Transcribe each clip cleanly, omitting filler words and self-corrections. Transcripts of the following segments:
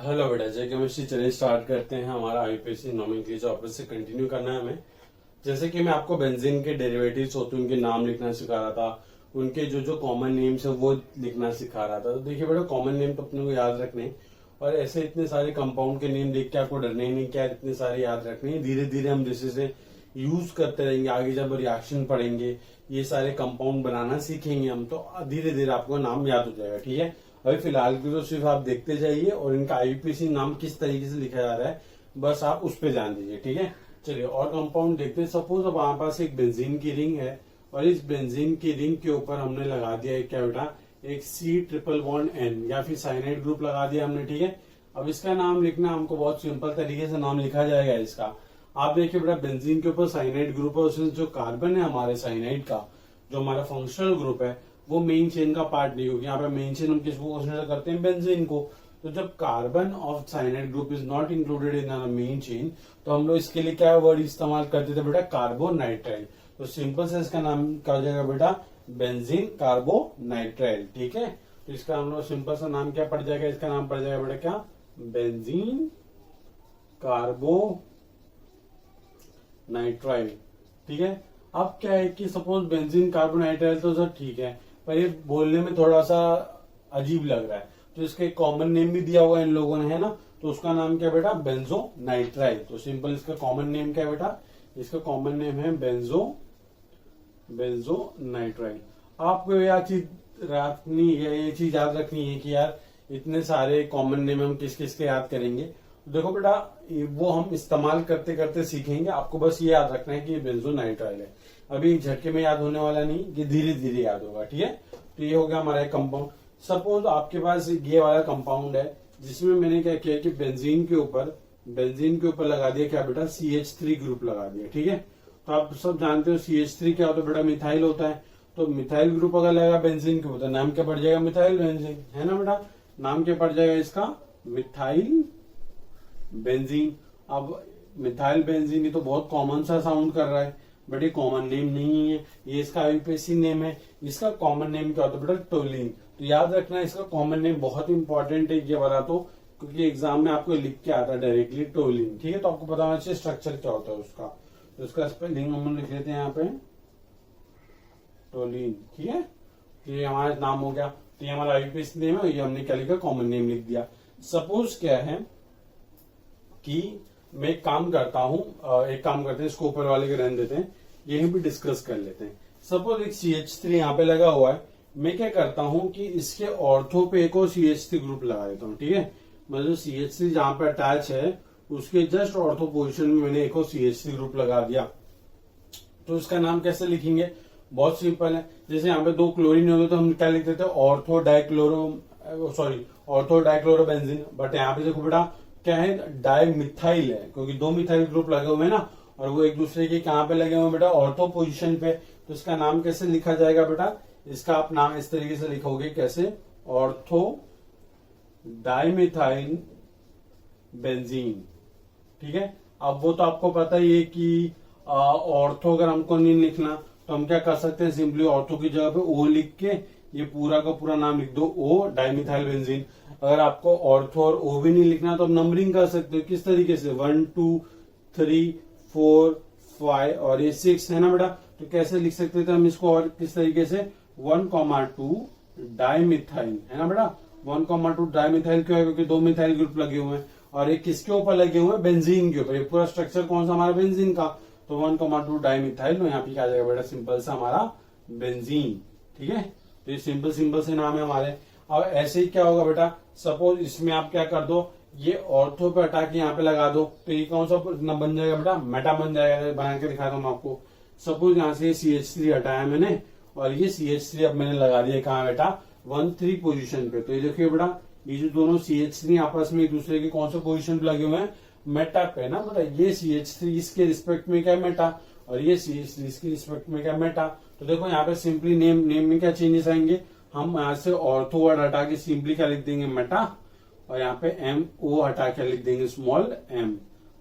Hello बेटा, जय chemistry. चलिए स्टार्ट करते हैं। हमारा आईपीएससी नोमेनक्लेचर ऑपरेटर से कंटिन्यू करना है हमें। जैसे कि मैं आपको बेंजीन के डेरिवेटिव्स होते हैं उनके नाम लिखना सिखा रहा था, उनके जो जो कॉमन नेम्स है वो लिखना सिखा रहा था। तो देखिए बेटा, कॉमन नेम तो अपने को याद रखने हैं, और ऐसे इतने सारे कंपाउंड के नेम देख के आपको डरने ही नहीं क्या इतने सारे याद रखने हैं। धीरे धीरे हम जैसे से यूज करते रहेंगे, आगे जब रिएक्शन पढ़ेंगे, ये सारे कंपाउंड बनाना सीखेंगे हम, तो धीरे धीरे आपको नाम याद हो जाएगा। ठीक है, अभी फिलहाल की तो सिर्फ आप देखते जाइए और इनका आईयूपीएसी नाम किस तरीके से लिखा जा रहा है बस आप उस पर ध्यान दीजिए। ठीक है, चलिए और कंपाउंड देखते हैं। सपोज अब हमारे पास एक बेंजीन की रिंग है, और इस बेंजीन की रिंग के ऊपर हमने लगा दिया एक क्या बेटा, एक C∠N या फिर साइनाइड ग्रुप लगा दिया हमने। ठीक है, अब इसका नाम लिखना हमको बहुत सिंपल तरीके से नाम लिखा जाएगा इसका। आप देखिए बेटा, बेंजीन के ऊपर साइनाइड ग्रुप है, उसमें जो कार्बन है हमारे साइनाइड का, जो हमारा फंक्शनल ग्रुप है, वो मेन चेन का पार्ट नहीं होगी। यहाँ पे मेन चेन हम किसको कंसीडर करते हैं, बेंजीन को। तो जब carbon of cyanide group is not included in our main chain, तो हम लोग इसके लिए क्या वर्ड इस्तेमाल करते थे बेटा, कार्बोनाइट्राइल। तो सिंपल से इसका नाम क्या हो जाएगा बेटा, बेंजीन कार्बोनाइट्राइल। ठीक है, तो इसका हम लोग सिंपल सा नाम क्या पड़ जाएगा, इसका नाम पड़ जाएगा बेटा क्या, बेंजीन कार्बोनाइट्राइल। ठीक है, अब क्या है कि सपोज बेंजीन कार्बोनाइट्राइल तो सर ठीक है, पर ये बोलने में थोड़ा सा अजीब लग रहा है, तो इसका एक कॉमन नेम भी दिया हुआ है इन लोगों ने, है ना। तो उसका नाम क्या बेटा, बेंजोनाइट्राइल। तो सिंपल इसका कॉमन नेम क्या है बेटा, इसका कॉमन नेम है बेंजोनाइट्राइल। आपको यह चीज रखनी है, ये चीज याद रखनी है कि यार इतने सारे कॉमन नेम हम किस किस के याद करेंगे। देखो बेटा, वो हम इस्तेमाल करते करते सीखेंगे, आपको बस ये याद रखना है कि ये बेंजोनाइट्राइल है। अभी झटके में याद होने वाला नहीं, ये धीरे धीरे याद होगा। ठीक है, तो ये हो गया हमारा कंपाउंड। सपोज आपके पास ये वाला कंपाउंड है, जिसमें मैंने क्या किया कि बेंजीन के ऊपर लगा दिया क्या बेटा, CH3 ग्रुप लगा दिया। ठीक है, तो आप सब जानते हो CH3 क्या होता है बेटा, मिथाइल होता है। तो मिथाइल ग्रुप अगर लगा बेंजीन के ऊपर, नाम क्या पड़ जाएगा, मिथाइल बेंजीन, है ना बेटा। नाम क्या पड़ जाएगा इसका, मिथाइल बेंजीन। अब मिथाइल बेंजीन, ये तो बहुत कॉमन सा साउंड कर रहा है, बट ये कॉमन नेम नहीं है, ये इसका आईयूपीएसी नेम है। इसका कॉमन नेम क्या होता है बेटा, टोलिन। तो याद रखना इसका कॉमन नेम बहुत इंपॉर्टेंट है ये वाला, तो क्योंकि एग्जाम में आपको लिख के आता है डायरेक्टली टोलिन। ठीक है, तो आपको पता होना चाहिए स्ट्रक्चर क्या होता है उसका। तो उसका स्पेलिंग हम लिख लेते हैं यहाँ पे, टोलिन। ठीक है, तो ये हमारा नाम हो गया। तो ये हमारा आईयूपीएसी नेम है, ये हमने क्या लिखा, कॉमन नेम लिख दिया। सपोज क्या है कि मैं एक काम करता हूं, एक काम करते हैं, इसको ऊपर वाले के रहने देते हैं, यही भी डिस्कस कर लेते हैं। सपोज एक CH3 यहाँ पे लगा हुआ है, मैं क्या करता हूं कि इसके ऑर्थो पे एक और CH3 ग्रुप लगा देता हूँ। ठीक है, मतलब CH3 जहां पे अटैच है उसके जस्ट ऑर्थो पोजिशन में मैंने एक और CH3 ग्रुप लगा दिया। तो इसका नाम कैसे लिखेंगे, बहुत सिंपल है। जैसे यहाँ पे दो क्लोरीन होते तो हम क्या लिख देते हैं, ऑर्थो डाइक्लोरोबेंजीन। बट यहाँ पे देखो बेटा क्या है, डाइमिथाइल है, क्योंकि दो मिथाइल ग्रुप लगे हुए हैं ना, और वो एक दूसरे के कहां पे लगे हुए हैं बेटा, ऑर्थो पोजीशन पे। तो इसका नाम कैसे लिखा जाएगा बेटा, इसका आप नाम इस तरीके से लिखोगे, कैसे, ऑर्थो डाइमिथाइल बेंजीन। ठीक है, अब वो तो आपको पता ही है कि ऑर्थो अगर हमको नहीं लिखना तो हम क्या कर सकते हैं, सिंपली ऑर्थो की जगह पे O लिख के ये पूरा का पूरा नाम लिख दो, O डाइमिथाइल बेंजीन। अगर आपको ऑर्थो और O भी नहीं लिखना तो आप नंबरिंग कर सकते हो, किस तरीके से, 1 2 3 4 5 और ये 6 है ना बेटा। तो कैसे लिख सकते थे हम इसको, और किस तरीके से, 1,2 डाइमिथाइल, है ना बेटा। 1,2 डाइमिथाइल क्यों है, क्योंकि दो मिथाइल ग्रुप लगे हुए हैं, और एक किसके ऊपर लगे हुए हैं, बेंजीन के ऊपर। ये पूरा स्ट्रक्चर कौन सा हमारा, बेंजीन का। तो 1,2 डाइमिथाइल, तो यहाँ पे क्या आ जाएगा बेटा, सिंपल सा हमारा बेंजीन। ठीक है, तो ये सिंपल से नाम है हमारे। और ऐसे ही क्या होगा बेटा, सपोज इसमें आप क्या कर दो, ये ऑर्थो पे हटा के यहाँ पे लगा दो, तो ये कौन सा बन जाएगा बेटा, मेटा बन जाएगा। बना के दिखा दूं आपको। सपोज यहाँ से CH3 हटाया मैंने, और ये CH3 अब मैंने लगा दिया कहाँ बेटा, 1,3 पोजीशन पे। तो ये देखिए बेटा, ये जो दोनों CH3 आपस में एक दूसरे के कौन से पोजीशन पे लगे हुए हैं, मेटा पे ना बेटा। ये CH3 इसके रिस्पेक्ट में क्या मेटा, और ये CH3 इसके रिस्पेक्ट में क्या मेटा। तो देखो यहाँ पे सिंपली नेम में क्या चेंजेस आएंगे, हम यहाँ से ऑर्थो वर्ड हटा के सिंपली क्या लिख देंगे, मेटा, और यहाँ पे MO हटा के लिख देंगे स्मॉल m।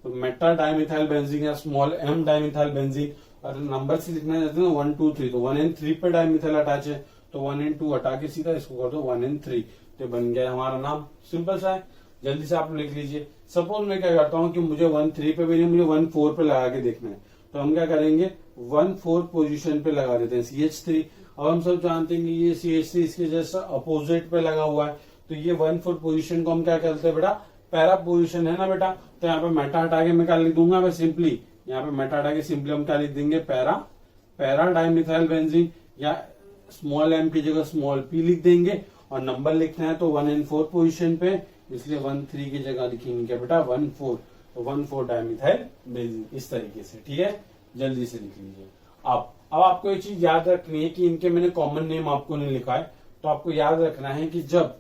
तो मेटा डाइमिथाइल बेंजीन या स्मॉल m डाइमिथाइल बेंजीन। और नंबर से लिखना चाहते हैं 1 2 3, तो 1 and 3 पे डाइमिथाइल अटैच है, तो 1 and 2 हटा के सीधा इसको कर दो 1 and 3, तो बन गया हमारा नाम। सिंपल सा है। जल्दी से आप लिख लीजिए। सपोज मैं क्या करता हूँ कि मुझे 1-3 पे भी नहीं, मुझे 1-4 पे लगा के देखना है, तो हम क्या करेंगे 1-4 पोजीशन पे लगा देते हैं CH3। अब हम सब जानते हैं कि ये CH3 इसके जैसा अपोजिट पे लगा हुआ है, तो ये 1-4 पोजीशन को हम क्या कहते हैं बेटा, पैरा पोजीशन है ना बेटा। तो यहाँ पे मेटा हटा के मैं क्या लिख दूंगा, मैं सिंपली यहाँ पे मेटा हटा के सिंपली हम क्या लिख देंगे, पैरा डाइमिथाइल बेंजीन, या स्मॉल m की जगह स्मॉल p लिख देंगे। और नंबर लिखना है तो 1 and 4 पोजीशन पे, इसलिए 1-3 की जगह लिखेंगे क्या बेटा 1-4, तो 1-4 डाइमिथाइल बेंजीन, इस तरीके से। ठीक है, जल्दी से लिख लीजिए। अब आपको एक चीज याद रखनी है कि इनके मैंने कॉमन नेम आपको नहीं लिखा है, तो आपको याद रखना है कि जब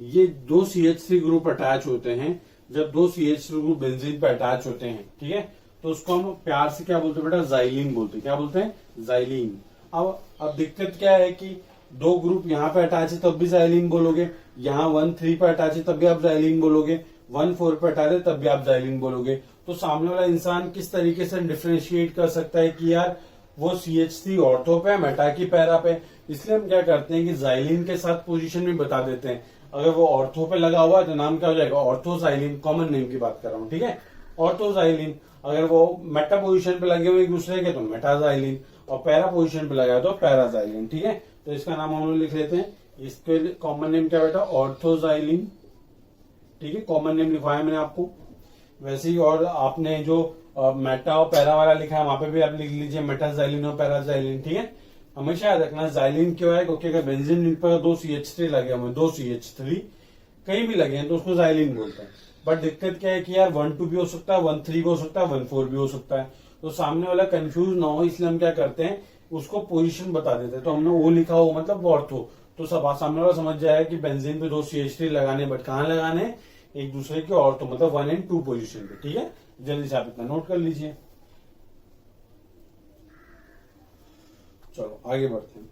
ये दो CH3 ग्रुप अटैच होते हैं, जब दो CH3 ग्रुप बेंजीन पे अटैच होते हैं, ठीक है, तो उसको हम प्यार से क्या बोलते हैं बेटा, जाइलीन बोलते हैं। क्या बोलते हैं, जाइलीन। अब दिक्कत क्या है कि दो ग्रुप यहाँ पे अटैच है तब भी जाइलीन बोलोगे, यहाँ 1-3 पे अटैच है तब भी आप जाइलीन बोलोगे, 1-4 पे अटैच है तब भी आप जाइलीन बोलोगे। तो सामने वाला इंसान किस तरीके से डिफ्रेंशिएट कर सकता है कि यार वो CH3 ऑर्थो पे, मेटा की पैरा पे, इसलिए हम क्या करते हैं कि जाइलीन के साथ पोजीशन भी बता देते हैं। अगर वो ऑर्थो पे लगा हुआ है तो नाम क्या हो जाएगा, ऑर्थोजाइलिन। कॉमन नेम की बात कर रहा हूँ, ठीक है, ऑर्थोजाइलिन। अगर वो मेटा पोजीशन पे लगे हुए एक दूसरे के तो मेटाजाइलिन, और पैरा पोजीशन पे लगा है तो पैराजाइलिन। ठीक है, तो इसका नाम हम लोग लिख लेते हैं, इसके कॉमन नेम क्या बेटा, ऑर्थोजाइलिन। ठीक है, कॉमन नेम लिखवाया मैंने आपको। वैसे ही और आपने जो मेटा और पैरा वाला लिखा है वहां पे भी आप लिख लीजिए मेटाजाइलिन और पैराजाइलिन। ठीक है, हमेशा याद रखना जाइलिन क्यों है, क्योंकि अगर बेंजीन पर 2 CH3 लगे हुए, 2 CH3 कहीं भी लगे हैं तो उसको जाइलिन बोलते हैं। बट दिक्कत क्या है कि यार 1-2 भी हो सकता है, 1-3 भी हो सकता है, 1-4 भी हो सकता है, तो सामने वाला कंफ्यूज ना हो इसलिए हम क्या करते हैं, उसको पोजीशन बता देते हैं। तो हमने वो लिखा हो मतलब ऑर्थो, तो सब सामने वाला समझ जाएगा कि बेंजीन पे 2 CH3 लगाने, बट कहाँ लगाने, एक दूसरे के ऑर्थो मतलब 1 and 2 पोजीशन पे। ठीक है, जल्दी से आप इतना नोट कर लीजिए। चलो आगे बढ़ते हैं।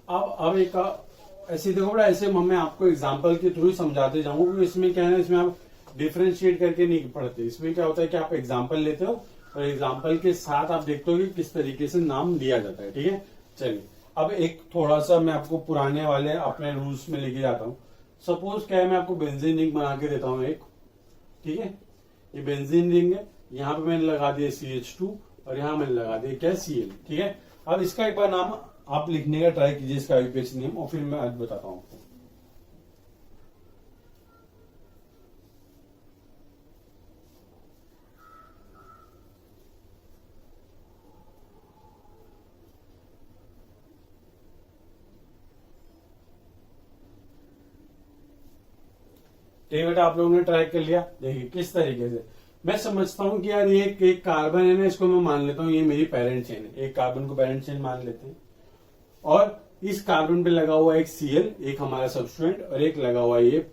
अब एक ऐसे देखो बड़ा, ऐसे मैं आपको एग्जांपल के थ्रू ही समझाते जाऊंगा, क्योंकि इसमें क्या है, इसमें आप डिफरेंशिएट करके नहीं पढ़ते। इसमें क्या होता है कि आप एग्जांपल लेते हो और एग्जांपल के साथ आप देखते हो कि किस तरीके से नाम दिया जाता है। ठीक है, चलिए अब एक थोड़ा सा मैं आपको पुराने वाले अपने रूल्स में लेके जाता हूँ। सपोज क्या है, मैं आपको बेंजीन रिंग बना के देता हूँ एक। ठीक है, ये बेंजीन रिंग है, यहाँ पे मैंने लगा दिया CH2 और यहाँ मैंने लगा दिया क्या, Cl। ठीक है, अब इसका एक बार नाम आप लिखने का ट्राई कीजिए, इसका आईपीएस नेम, और फिर मैं आज बताता हूँ आपको। ठीक बेटा, आप लोगों ने ट्राई कर लिया। देखिए किस तरीके से मैं समझता हूं कि यार ये एक कार्बन है ना, इसको मैं मान लेता हूं ये मेरी पेरेंट चेन है। एक कार्बन को पेरेंट चेन मान लेते हैं, और इस कार्बन पे लगा हुआ एक Cl, एक हमारा सब्सटेंट, और एक लगा हुआ ये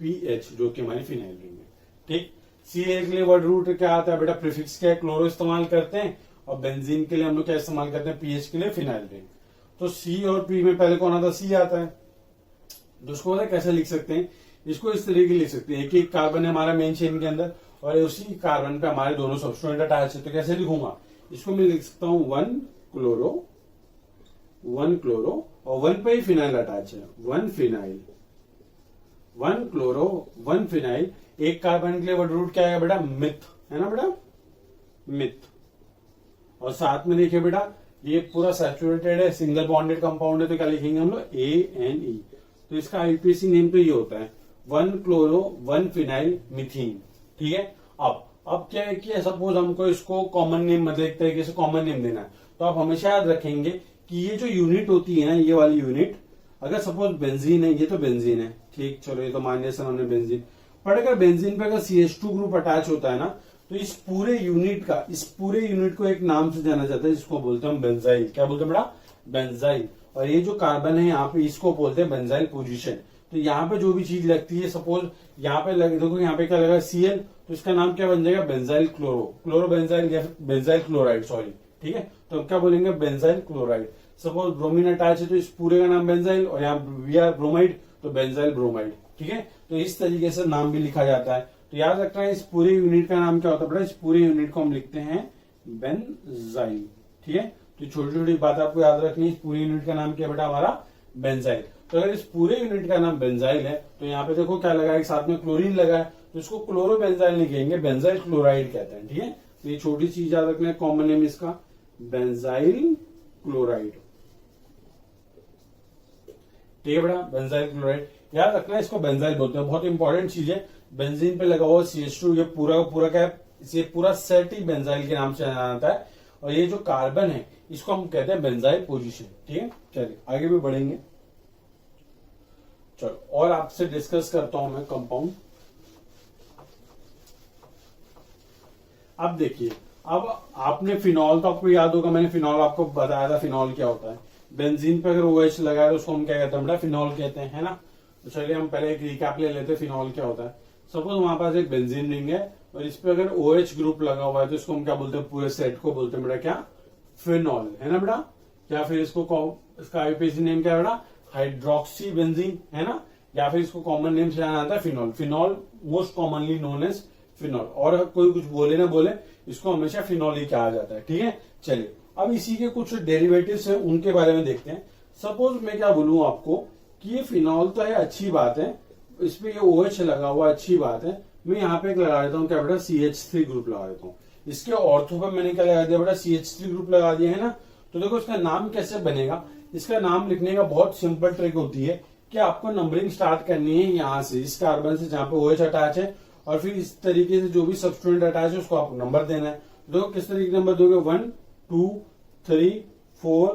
PH जो कि हमारी फिनाइल रिंग है। ठीक, Cl के लिए वर्ड रूट क्या आता है बेटा, प्रीफिक्स क्या है, क्लोरो इस्तेमाल करते हैं, और बेंजीन के लिए हम लोग क्या इस्तेमाल करते हैं, PH के लिए फिनाइल रिंग। तो C और P में पहले कौन आता है, C आता है। तो उसको कैसे लिख सकते हैं, इसको इस तरीके लिख सकते हैं, एक कार्बन है हमारा मेन चेन के अंदर, और उसी कार्बन पे हमारे दोनों सब्सटेंट अटैच है। तो कैसे लिखूंगा, इसको मैं लिख सकता हूं 1 क्लोरो, और 1 पे ही फिनाइल अटैच है, 1 फिनाइल, 1 क्लोरो 1 फिनाइल। एक कार्बन के लिए वर्ड रूट क्या है बेटा, मिथ है ना बेटा, मिथ। और साथ में देखिए बेटा ये पूरा सैचुरेटेड है, सिंगल बॉन्डेड कंपाउंड है, तो क्या लिखेंगे हम लोग, ANE। तो इसका आईपीसी नेम तो ये होता है 1 क्लोरो 1 फिनाइल मिथीन। ठीक है, अब क्या है कि सपोज हमको इसको कॉमन नेम, मतलब एक तरीके से कॉमन नेम देना है, तो आप हमेशा याद रखेंगे कि ये जो यूनिट होती है ना, ये वाली यूनिट, अगर सपोज बेंजीन है, ये तो बेंजीन है, ठीक, चलो ये तो मान लिया सर हमने बेंजीन, पर अगर बेंजीन पे अगर CH2 ग्रुप अटैच होता है ना, तो इस पूरे यूनिट को एक नाम से जाना जाता है, जिसको बोलते हैं हम बेंजाइल। क्या बोलते हैं बेटा, बेंजाइल। और ये जो कार्बन है यहाँ पे, इसको बोलते हैं बेंजाइल पोजीशन। तो यहाँ पे जो भी चीज लगती है, सपोज यहाँ पे देखो यहाँ पे क्या लगा, Cl, तो इसका नाम क्या बन जाएगा, बेंजाइल क्लोरो बेंजाइल, या बेंजाइल क्लोराइड, सॉरी। ठीक है, तो हम क्या बोलेंगे, benzyl chloride. Suppose bromine attach है तो इस पूरे का नाम बेंजाइल, और यहाँ Br ब्रोमाइड, तो बेंजाइल ब्रोमाइड। ठीक है, तो इस तरीके से नाम भी लिखा जाता है। तो याद रखना है इस पूरे यूनिट का नाम क्या होता है बेटा, इस पूरे यूनिट को हम लिखते हैं बेंजाइल। ठीक है, तो छोटी छोटी बात आपको याद रखनी है। इस पूरी यूनिट का नाम क्या है बेटा हमारा, बेंजाइल। तो अगर इस पूरे यूनिट का नाम बेंजाइल है तो यहाँ पे देखो क्या लगा है, साथ में क्लोरीन लगा है, तो इसको क्लोरोबेंजाइल नहीं कहेंगे, बेंजाइल क्लोराइड कहते हैं। ठीक है, तो ये छोटी चीज याद रखना है, कॉमन नेम इसका बेंजाइल क्लोराइड। ठीक है बेटा, बेंजाइल क्लोराइड याद रखना है, इसको बेंजाइल बोलते हैं। बहुत इंपॉर्टेंट चीज है, बेंजीन पे लगा हुआ CH2, ये पूरा पूरा क्या है, इसे पूरा सेट ही बेंजाइल के नाम से जाना जाता है। और ये जो कार्बन है इसको हम कहते हैं बेंजाइल पोजीशन। ठीक है, चलिए आगे भी बढ़ेंगे। चलो और आपसे डिस्कस करता हूं मैं कंपाउंड। अब देखिए, अब आपने फिनॉल, तो आपको याद होगा मैंने फिनॉल आपको बताया था, फिनॉल क्या होता है। बेंजीन पे अगर OH लगाए तो उसको हम क्या कहते हैं बेटा, फिनॉल कहते हैं, है ना। तो चलिए हम पहले एक रिकैप ले लेते हैं, फिनॉल क्या होता है। सपोज हमारे पास एक बेंजीन रिंग है और इस पे अगर OH ग्रुप लगा हुआ है तो इसको हम क्या बोलते हैं, पूरे सेट को बोलते हैं बेटा क्या, फिनॉल, है ना बेटा। या फिर इसका आईपीसी नेम क्या है बेटा, हाइड्रोक्सी बेंजीन, है ना। या फिर इसको कॉमन नेम से जाना जाता है phenol. Phenol most commonly known as phenol, और कोई कुछ बोले ना बोले इसको हमेशा फिनॉल ही कहा जाता है। ठीक है, चलिए अब इसी के कुछ डेरिवेटिव्स हैं उनके बारे में देखते हैं। सपोज मैं क्या बोलूं आपको कि ये फिनॉल तो है, अच्छी बात है, इस पे ये OH लगा हुआ, अच्छी बात है। मैं यहाँ पे एक लगा देता हूँ क्या बेटा, CH3 ग्रुप लगा देता हूँ। इसके ऑर्थो पे मैंने क्या लगा दिया बेटा, CH3 ग्रुप लगा दिया, है ना। तो देखो इसका नाम कैसे बनेगा, इसका नाम लिखने का बहुत सिंपल ट्रिक होती है कि आपको नंबरिंग स्टार्ट करनी है यहाँ से, इस कार्बन से जहाँ पे OH अटैच है, और फिर इस तरीके से जो भी सब्स्टिट्यूएंट अटैच है उसको आपको नंबर देना है। देखो किस तरीके नंबर दोगे, 1 2 3 4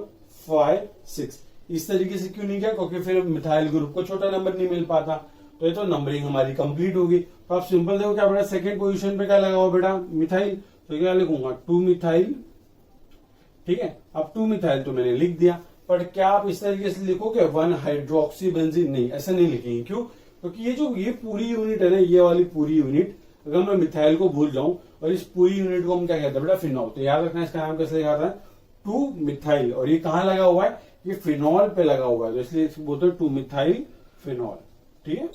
5 6, इस तरीके से क्यों नहीं किया, क्योंकि फिर मिथाइल ग्रुप को छोटा नंबर नहीं मिल पाता। तो ये तो नंबरिंग हमारी कंप्लीट होगी। तो आप सिंपल देखो क्या बेटा, सेकंड पोजीशन पे क्या लगा हुआ बेटा, मिथाइल, तो क्या लिखूंगा 2 मिथाइल। ठीक है, अब 2 मिथाइल तो मैंने लिख दिया, पर क्या आप इस तरीके से लिखोगे 1 हाइड्रोक्सी बेंजीन, नहीं, ऐसा नहीं लिखेंगे। क्यों, क्योंकि ये पूरी यूनिट है ना, ये वाली पूरी यूनिट, अगर मैं मिथाइल को भूल जाऊं और इस पूरी यूनिट को हम क्या कहते हैं बेटा, फिनॉल। तो याद रखना इसका नाम कैसे लिखा था, 2 मिथाइल, और ये कहां लगा हुआ है, ये फिनॉल पे लगा हुआ है, तो इसलिए बोलते हैं 2 मिथाइल फिनॉल। ठीक है,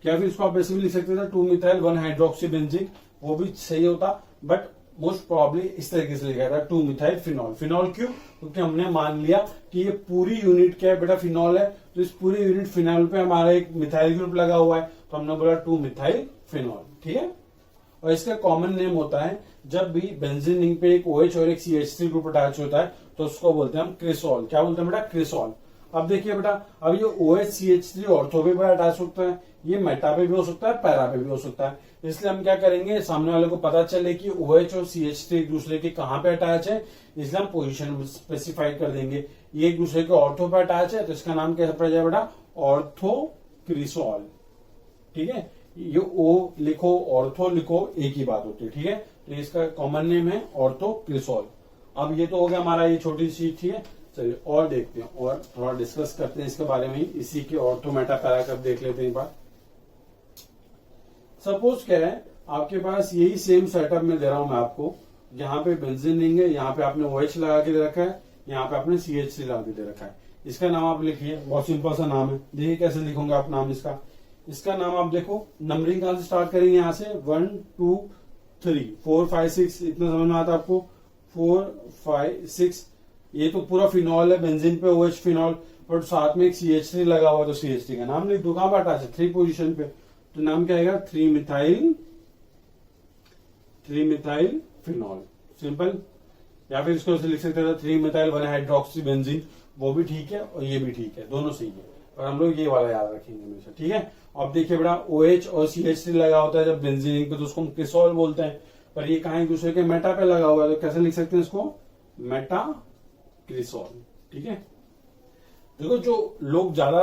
क्या फिर इसको आप ऐसे भी लिख सकते थे 2 मिथाइल 1 हाइड्रोक्सी बेंजीन, वो भी सही होता, बट मोस्ट प्रॉब्ली इस तरीके से लिखा था 2 मिथाइल फिनॉल। फिनॉल क्यों, क्योंकि हमने मान लिया कि ये पूरी यूनिट क्या है बेटा, फिनॉल है, तो इस पूरी यूनिट फिनॉल पे हमारा एक मिथाइल ग्रुप लगा हुआ है, तो हमने बोला 2 मिथाइल फिनॉल। ठीक है, और इसका कॉमन नेम होता है, जब भी बेंजीन रिंग पे एक OH और एक CH3 ग्रुप अटैच होता है तो उसको बोलते हैं हम क्रिसॉल। क्या बोलते हैं बेटा, क्रिसॉल। अब देखिए बेटा, अब ये OH CH3 ऑर्थो पे भी अटैच होता है, ये मेटा पे भी हो सकता है, पैरा पे भी हो सकता है। इसलिए हम क्या करेंगे, सामने वाले को पता चले कि OH और CH3 एक दूसरे के कहां पे अटैच है, इसलिए हम पोजीशन स्पेसिफाई कर देंगे। ये एक दूसरे के ऑर्थो पे अटैच है तो इसका नाम कैसे पड़ जाए बेटा, ऑर्थो क्रिसॉल। ठीक है, ये O लिखो, ऑर्थो लिखो, एक ही बात होती है। ठीक है, तो इसका कॉमन नेम है ऑर्थो क्रिसॉल। अब ये तो हो गया हमारा ये छोटी सी, ठीक है। चलिए और देखते हैं और थोड़ा डिस्कस करते हैं इसके बारे में ही, इसी के ऑर्थो मेटा पैरा कब देख लेते हैं एक बार। सपोज क्या है, आपके पास यही सेम सेटअप में दे रहा हूं मैं आपको, यहाँ पे बेंजीन रिंग है, यहाँ पे आपने OH लगा के दे रखा है, यहाँ पे आपने CH3 लगा के दे रखा है। इसका नाम आप लिखिए, बहुत सिंपल सा नाम है, देखिए कैसे लिखोगे आप नाम इसका। इसका नाम आप देखो, नंबरिंग कहां से स्टार्ट करेंगे, यहाँ से 1 2 3 4 5 6, इतना समझ में आता आपको, 4 5 6। ये तो पूरा फिनॉल है, बेंजीन पे OH फिनॉल, और साथ में एक CH3 लगा हुआ, तो CH3 का नाम लिख दो, कहां पर अटैच है, 3 पोजीशन पे, तो नाम क्या आएगा, 3 मिथाइल फिनॉल, सिंपल। या फिर इसको लिख सकते हैं 3 मिथाइल 1 हाइड्रोक्सी बेंजीन, वो भी ठीक है और ये भी ठीक है, दोनों सही है, और हम लोग ये वाला याद रखेंगे हमेशा। ठीक है, अब देखिए बेटा, OH और CH3 लगा होता है जब बेंजीन रिंग पे, तो उसको हम क्रिसॉल बोलते हैं, पर ये कहां एक दूसरे के मेटा पे लगा हुआ है, तो कैसे लिख सकते हैं इसको, मेटा क्रिसॉल। ठीक है, देखो जो लोग ज्यादा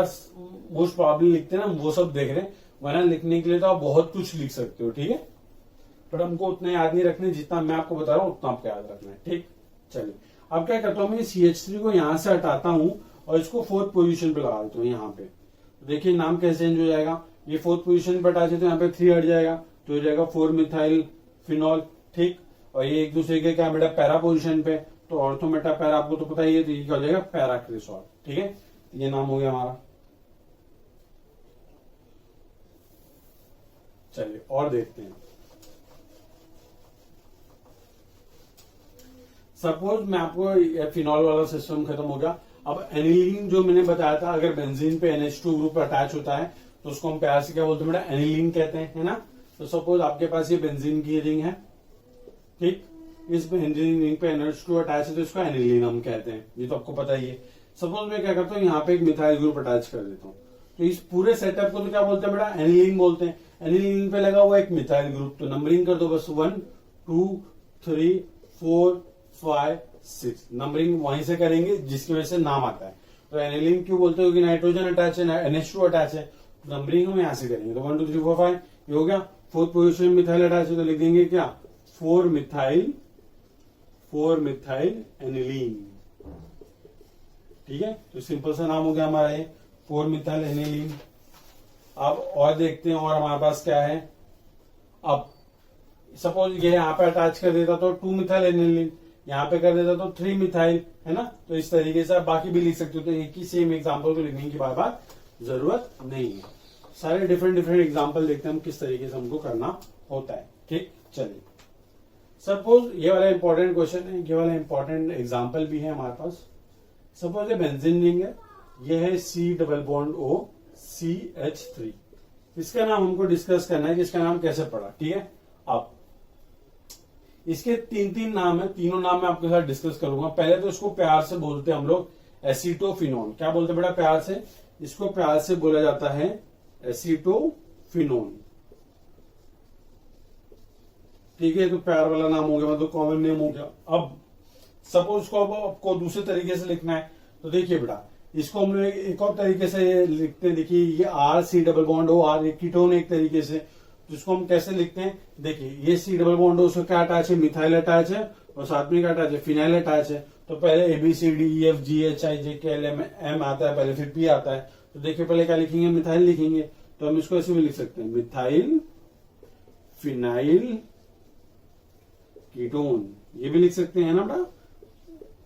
मोस्ट प्रॉब्लम लिखते हैं ना, वो सब देख रहे हैं, वरना लिखने के लिए तो आप बहुत कुछ लिख सकते हो। ठीक है, पर हमको उतना याद नहीं रखना, जितना मैं आपको बता रहा हूँ उतना आपको याद रखना है। ठीक, चलिए अब क्या करता हूँ, मैं CH3 को यहां से हटाता हूं और इसको 4th पोजीशन पे लगा देता हूँ यहाँ पे। तो देखिए नाम कैसे चेंज हो जाएगा, ये 4th पोजीशन पे अटैच है तो यहाँ पे 3 हट जाएगा, तो हो जाएगा 4 मिथाइल फिनॉल। ठीक, और ये एक दूसरे के क्या बेटा, पैरा पोजीशन पे, तो ऑर्थो मेटा पैरा आपको तो पता ही है, तो ये क्या हो जाएगा, पैरा क्रिसॉल। ठीक है, ये नाम हो गया हमारा। चलिए और देखते हैं। सपोज मैं आपको फिनॉल वाला सिस्टम खत्म हो गया, अब एनिलीन जो मैंने बताया था, अगर बेंजीन पे NH2 ग्रुप अटैच होता है तो उसको हम प्यार से क्या बोलते हैं बेटा, एनिलीन कहते हैं, है ना। तो सपोज आपके पास ये बेंजीन की रिंग है, ठीक, इस बेंजीन रिंग पे NH2 अटैच है तो इसको एनिलीन हम कहते हैं, ये तो आपको पता ही है। सपोज मैं क्या करता हूँ, यहाँ पे एक मिथाइल ग्रुप अटैच कर देता हूँ, तो इस पूरे सेटअप को तो क्या बोलते हैं बेटा, एनिलीन बोलते हैं। एनिलीन पे लगा हुआ एक मिथाइल ग्रुप, तो नंबरिंग कर दो बस, 1 2 3 4 5 6, नंबरिंग वहीं से करेंगे जिसकी वजह से नाम आता है। तो एनिलीन क्यों बोलते हो कि नाइट्रोजन अटैच है, NH2 अटैच है, नंबरिंग हम यहां से करेंगे। तो 1 2 3 4 5 ये हो गया। फोर्थ पोजिशन मिथाइल अटैच है तो लिख देंगे क्या, 4 मिथाइल एनिलीन, ठीक है। तो सिंपल सा नाम हो गया हमारा ये 4 मिथाइल एनिलीन। अब और देखते हैं और हमारे पास क्या है। अब सपोज ये यहाँ पे अटैच कर देता तो 2 मिथाइल एनिलीन, यहाँ पे कर देता तो 3 मिथाइल, है ना। तो इस तरीके से आप बाकी भी लिख सकते हो। तो एक ही सेम एग्जांपल को लिखने की बार बार जरूरत नहीं है। सारे डिफरेंट एग्जांपल देखते हैं हम किस तरीके से हमको करना होता है, ठीक। चलिए, सपोज ये वाला इंपॉर्टेंट क्वेश्चन है, ये वाला इंपॉर्टेंट एग्जांपल भी है हमारे पास। सपोज ये बेंजीन रिंग है, ये है C+O CH3, इसका नाम हमको डिस्कस करना है कि इसका नाम कैसे पड़ा, ठीक है। अब इसके 3 नाम है, तीनों नाम मैं आपके साथ डिस्कस करूंगा। पहले तो इसको प्यार से बोलते हैं हम लोग एसीटोफिनोन। क्या बोलते हैं बेटा प्यार से, इसको प्यार से बोला जाता है एसीटोफिनोन, ठीक है। तो प्यार वाला नाम हो गया, मतलब कॉमन नेम हो गया। अब सपोज को अब आपको दूसरे तरीके से लिखना है, तो देखिए बेटा इसको हम लोग एक और तरीके से लिखते हैं। देखिए ये R, C+O, एक कीटोन एक तरीके से, तो इसको हम कैसे लिखते हैं, देखिए ये C+O उसको क्या अटैच है, मिथाइल अटैच है, और साथ में क्या अटैच है, फिनाइल अटैच है। तो पहले ABCDEFGHIJKLM आता है पहले, फिर P आता है। तो देखिए पहले क्या लिखेंगे, मिथाइल लिखेंगे, तो हम इसको ऐसे भी लिख सकते हैं, मिथाइल फिनाइल कीटोन, ये भी लिख सकते हैं ना बेटा।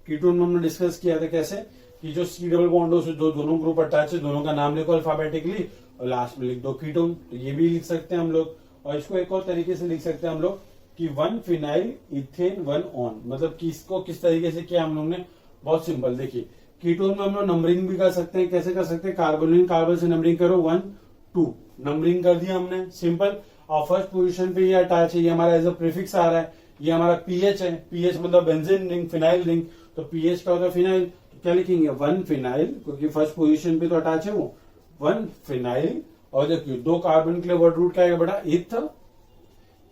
कीटोन में हमने डिस्कस किया था कैसे, कि जो C+O से दोनों ग्रुप अटैच है, दोनों का नाम लिखो अल्फाबेटिकली और लास्ट में लिख दो कीटोन, तो ये भी लिख सकते हैं हम लोग। और इसको एक और तरीके से लिख सकते हैं हम लोग कि 1 फिनाइल इथेन 1 ऑन, मतलब कि इसको किस तरीके से किया हम लोग ने, बहुत सिंपल। देखिए कीटोन में हम लोग नंबरिंग भी कर सकते हैं, कैसे कर सकते हैं, कार्बन से नंबरिंग करो 1 2, नंबरिंग कर दिया हमने, सिंपल। और फर्स्ट पोजीशन पे ये अटैच है, ये हमारा एज अ प्रीफिक्स आ रहा है, ये हमारा पीएच है, पीएच मतलब बेंजीन रिंग, फिनाइल रिंग, तो पीएच का होता है फिनाइल, तो क्या लिखेंगे 1 फिनाइल, क्योंकि फर्स्ट पोजीशन पे तो अटैच है वो 1 फिनाइल। और देखिए 2 कार्बन के लिए वर्ड रूट क्या आएगा बेटा, इथ,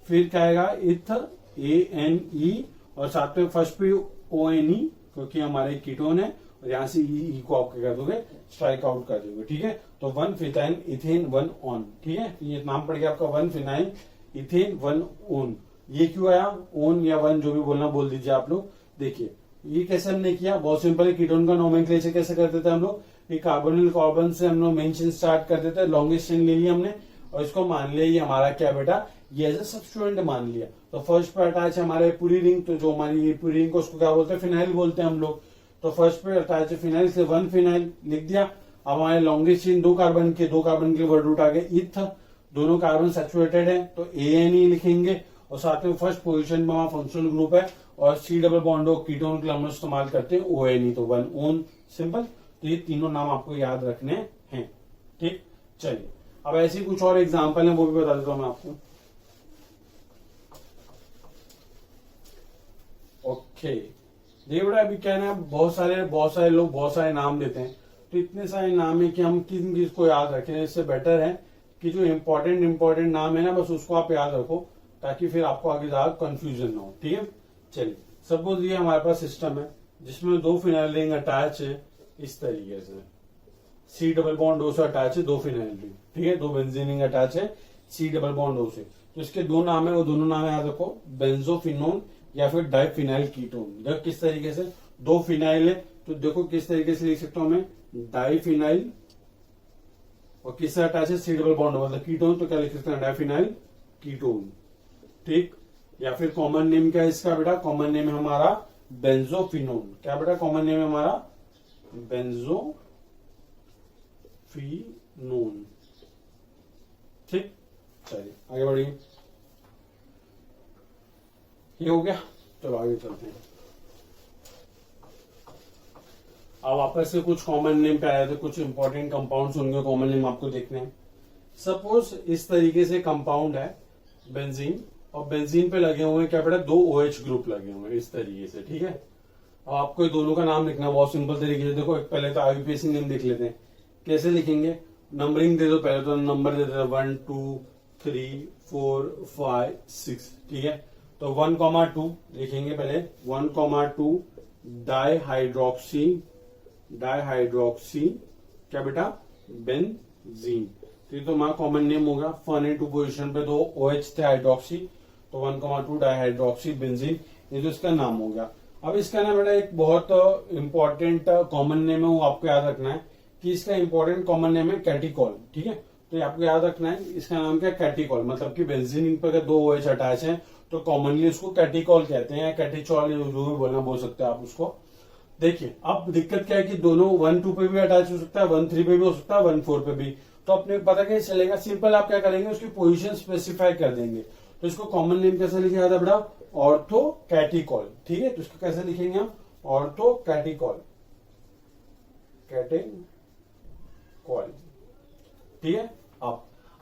फिर क्या आएगा इथ ANE, और साथ में फर्स्ट पे ONE, क्योंकि हमारे कीटोन है, और यहां से ई को आप क्या कर दोगे, स्ट्राइक आउट कर दोगे, ठीक है। तो 1 फिनाइल इथेन 1 ऑन, ठीक है। तो ये नाम पड़ गया आपका 1 फिनाइल इथेन 1 ऑन। ये क्यों आया, ओन या 1 जो भी बोलना बोल दीजिए आप लोग। देखिए ये कैसे हमने किया, बहुत सिंपल है। कीटोन का नोमेनक्लेचर कैसे करते थे हम लोग, कार्बोनिल कार्बन से हम लोग मेंशन स्टार्ट कर देते हैं, लॉन्गेस्ट चेन ले लिया हमने, और इसको मान लिया ये हमारा क्या बेटा, ये एज ए सब्स्टिट्यूएंट मान लिया। तो फर्स्ट पे अटैच है हमारे पूरी रिंग, तो जो हमारी ये पूरी रिंग को उसको क्या बोलते हैं, फिनाइल बोलते हैं हम लोग। तो फर्स्ट पे अटैच है फिनाइल, से 1 फिनाइल लिख दिया। अब हमारे लॉन्गेस्ट चेन 2 कार्बन के वर्ड रूट आ गए इथ, दोनों कार्बन सैचुरेटेड है, तो ANE लिखेंगे, और साथ में फर्स्ट पोजीशन में हमारा फंक्शनल ग्रुप है, और C+O कीटोन के लिए हम इस्तेमाल करते हैं ONE, तो 1 ऑन, सिंपल। तो ये तीनों नाम आपको याद रखने हैं, ठीक। चलिए अब ऐसे कुछ और एग्जांपल है, वो भी बता देता हूं मैं आपको। ओके, देखिए बेटा अभी क्या है ना, बहुत सारे लोग बहुत सारे नाम देते हैं, तो इतने सारे नाम है कि हम किन चीज को याद रखें। इससे बेटर है कि जो इम्पोर्टेंट नाम है ना, बस उसको आप याद रखो, ताकि फिर आपको आगे ज्यादा कंफ्यूजन ना हो, ठीक है। चलिए सपोज ये हमारे पास सिस्टम है जिसमें 2 फिनाइल रिंग अटैच है इस तरीके से, C+O से अटैच है 2 फिनाइल रिंग, ठीक है, 2 बेंजीन रिंग अटैच है C+O से। तो इसके 2 नाम है, वो दोनों नाम याद रखो, बेंजोफिनोन या फिर डाइफिनाइल कीटोन। देखो किस तरीके से, 2 फिनाइल है तो देखो किस तरीके से लिख सकता हूं मैं, डाइफिनाइल, और किससे अटैच है, C+O मतलब कीटोन, तो क्या लिख सकते हैं, डाइफिनाइल कीटोन, ठीक। या फिर कॉमन नेम क्या है इसका बेटा, कॉमन नेम है हमारा बेंजोफिनोन। क्या बेटा कॉमन नेम है हमारा, बेंजोफिनोन, ठीक। चलिए आगे बढ़िए, ये हो गया, चलो आगे चलते हैं। अब वापस से कुछ कॉमन नेम पे आए थे, कुछ इंपॉर्टेंट कंपाउंड्स उनके कॉमन नेम आपको देखने हैं। सपोज इस तरीके से कंपाउंड है बेंजीन, और बेंजीन पे लगे हुए हैं क्या बेटा, 2 OH ग्रुप लगे हुए हैं इस तरीके से, ठीक है। अब आपको दोनों का नाम लिखना बहुत सिंपल तरीके से। देखो पहले तो IUPAC नेम लिख लेते हैं। कैसे लिखेंगे, नंबरिंग दे दो, पहले तो नंबर दे दो 1 2 3 4 5 6, ठीक है। तो 1,2 लिखेंगे पहले, 1,2 डाइहाइड्रोक्सी क्या बेटा, बेंजीन। तो ये तो हमारा कॉमन नेम होगा। 1 और 2 पोजिशन पे 2 OH थे हाइड्रोक्सी, तो 1,2 डाइहाइड्रोक्सी बेंजीन, ये तो इसका नाम हो गया। अब इसका ना बेटा एक बहुत इंपॉर्टेंट कॉमन नेम है, वो आपको याद रखना है कि इसका इंपॉर्टेंट कॉमन नेम है कैटिकॉल, ठीक है। तो ये आपको याद रखना है, इसका नाम क्या है, कैटिकॉल। मतलब कि बेंजीन पर अगर 2 OH अटैच है तो कॉमनली उसको कैटिकॉल कहते हैं, कैटिचॉल जो भी बोलना बोल सकते हैं आप उसको। देखिए अब दिक्कत क्या है कि दोनों 1 2 पे भी अटैच हो सकता है, 1 3 पे भी हो सकता है, 1 4 पे भी। तो अपने पता कैसे चलेगा, सिंपल आप क्या करेंगे, उसकी पोजीशन स्पेसिफाई कर देंगे। तो इसको कॉमन नेम कैसे लिखा जाता है बेटा, ऑर्थो कैटिकॉल, ठीक है। तो इसको कैसे लिखेंगे हम, ऑर्थो कैटिकॉल, कैटिकॉल, ठीक है।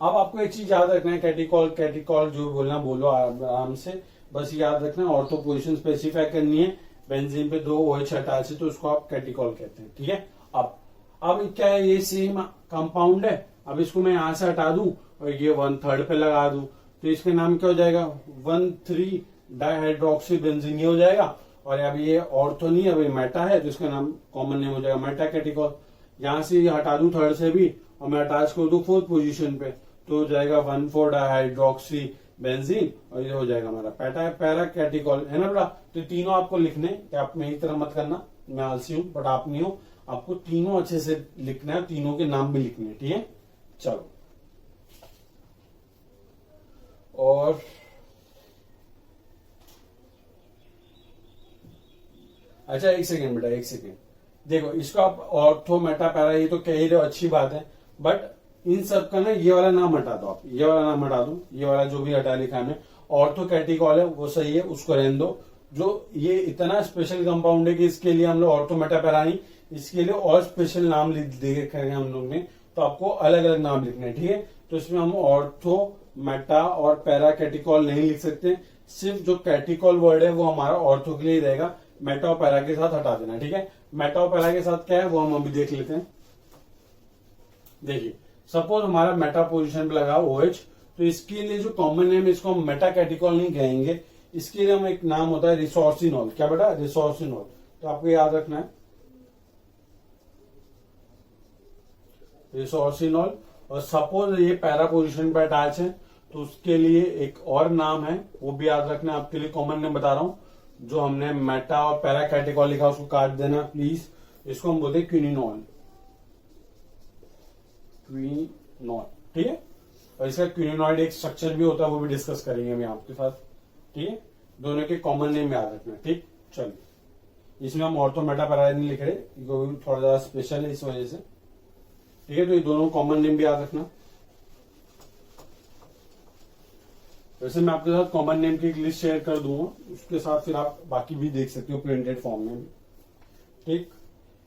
अब आपको एक चीज याद रखना है, कैटिकॉल जो बोलना बोलो आराम से, बस याद रखना ऑर्थो पोजीशन स्पेसिफाई करनी है। बेंजीन पे 2 OH अटैच है तो उसको आप कैटिकॉल कहते हैं, ठीक है। अब क्या है, ये सेम कंपाउंड है। अब इसको मैं यहां से हटा दूं और ये 1/3 पे लगा दूं, तो इसका नाम क्या हो जाएगा, 1,3 डाइहाइड्रोक्सी बेंजीन हो जाएगा। और अब ये ऑर्थो नहीं, अब ये मेटा है, तो इसका नाम कॉमन नेम हो जाएगा मेटा कैटिकॉल। यहां से हटा दूं 3rd से भी और मैं अटैच कर दूं 4th पोजीशन पे, तो हो जाएगा 1,4 डाइहाइड्रोक्सी बेंजीन, और ये हो जाएगा हमारा पैरा कैटिकॉल, है ना बेटा। तो तीनों आपको लिखने, क्या आप मेरी तरह मत करना, मैं आलसी हूं बट आप नहीं हो, आपको तीनों अच्छे से लिखना है, तीनों के नाम भी लिखने हैं, ठीक है। चलो, और अच्छा एक सेकेंड बेटा, एक सेकेंड। देखो इसको आप ऑर्थो मेटा पैरा ये तो कह ही रहे हो, अच्छी बात है, बट इन सब का ना ये वाला नाम हटा दो आप, ये वाला नाम हटा दो, ये वाला जो भी हटा लिखा है ऑर्थो कैटिकॉल है वो सही है, उसको रहने दो। जो ये इतना स्पेशल कंपाउंड है कि इसके लिए हम लोग ऑर्थो मेटा पैरा नहीं, इसके लिए और स्पेशल नाम दे रखे हम लोग ने, तो आपको अलग अलग नाम लिखने हैं, ठीक है। तो इसमें हम ऑर्थो मेटा और पैरा कैटिकॉल नहीं लिख सकते, सिर्फ जो कैटिकॉल वर्ड है वो हमारा ऑर्थो के लिए रहेगा, मेटा और पैरा के साथ हटा देना, ठीक है। मेटा और पैरा के साथ क्या है वो हम अभी देख लेते हैं। देखिए सपोज हमारा मेटा पोजीशन पे लगा OH, तो इसके लिए जो कॉमन नेम, इसको हम मेटा कैटिकॉल नहीं कहेंगे, इसके लिए हम एक नाम होता है रिसोर्सिनॉल, क्या बेटा, रिसोर्सिनॉल। तो आपको याद रखना है रिसोर्सिनॉल। और सपोज ये पैरा पोजीशन पे अटैच है तो उसके लिए एक और नाम है, वो भी याद रखना, आपके लिए कॉमन नेम बता रहा हूं। जो हमने मेटा और पैरा कैटिकॉल लिखा उसको काट देना प्लीज, इसको हम बोलते हैं क्विनिनॉल, क्विनॉल, ठीक है। और इसका क्विनोनॉइड एक स्ट्रक्चर भी होता है, वो भी डिस्कस करेंगे हम आपके साथ, ठीक है। दोनों के कॉमन नेम याद रखना, ठीक। चलिए, इसमें हम ऑर्थो मेटा पैरा नहीं लिख रहे, थोड़ा ज्यादा स्पेशल है इस वजह से, ठीक है। तो ये दोनों कॉमन नेम भी याद रखना। वैसे मैं आपके साथ कॉमन नेम की एक लिस्ट शेयर कर दूंगा, उसके साथ फिर आप बाकी भी देख सकते हो प्रिंटेड फॉर्म में, ठीक।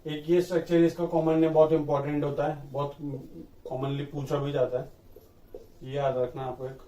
एक ये स्ट्रक्चर, इसका कॉमन नेम बहुत इंपॉर्टेंट होता है, बहुत कॉमनली पूछा भी जाता है, ये याद रखना आपको। एक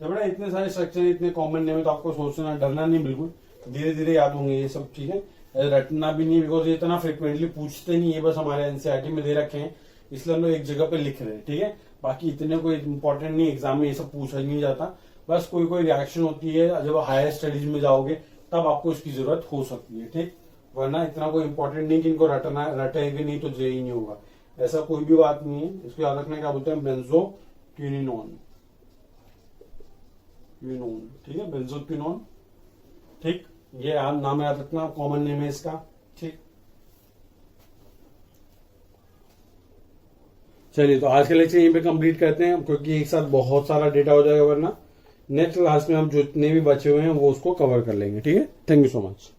जब बड़ा इतने सारे स्ट्रक्चर, इतने कॉमन नेम है तो आपको सोचना डरना नहीं, बिल्कुल धीरे धीरे याद होंगे ये सब चीजें, रटना भी नहीं, बिकॉज ये इतना फ्रिक्वेंटली पूछते नहीं है, बस हमारे एनसीईआरटी में दे रखे हैं इसलिए हम लोग एक जगह पे लिख रहे हैं, ठीक है। बाकी इतने कोई इंपॉर्टेंट नहीं, एग्जाम में ये सब पूछा ही नहीं जाता, बस कोई कोई रिएक्शन होती है जब हायर स्टडीज में जाओगे तब आपको इसकी जरूरत हो सकती है, ठीक। वरना इतना कोई इंपॉर्टेंट नहीं कि इनको रटेंगे नहीं तो जे ही नहीं होगा, ऐसा कोई भी बात नहीं है। इसको याद रखना, क्या बोलते हैं, बेंजोक्विनोन, ठीक है, बेंजोक्विनोन, ठीक। ये नाम याद रखना, कॉमन नेम है इसका, ठीक। चलिए, तो आज का लेक्चर यहीं पे कंप्लीट करते हैं, क्योंकि एक साथ बहुत सारा डेटा हो जाएगा, वरना नेक्स्ट क्लास में हम जो जितने भी बचे हुए हैं वो उसको कवर कर लेंगे, ठीक है। Thank you so much.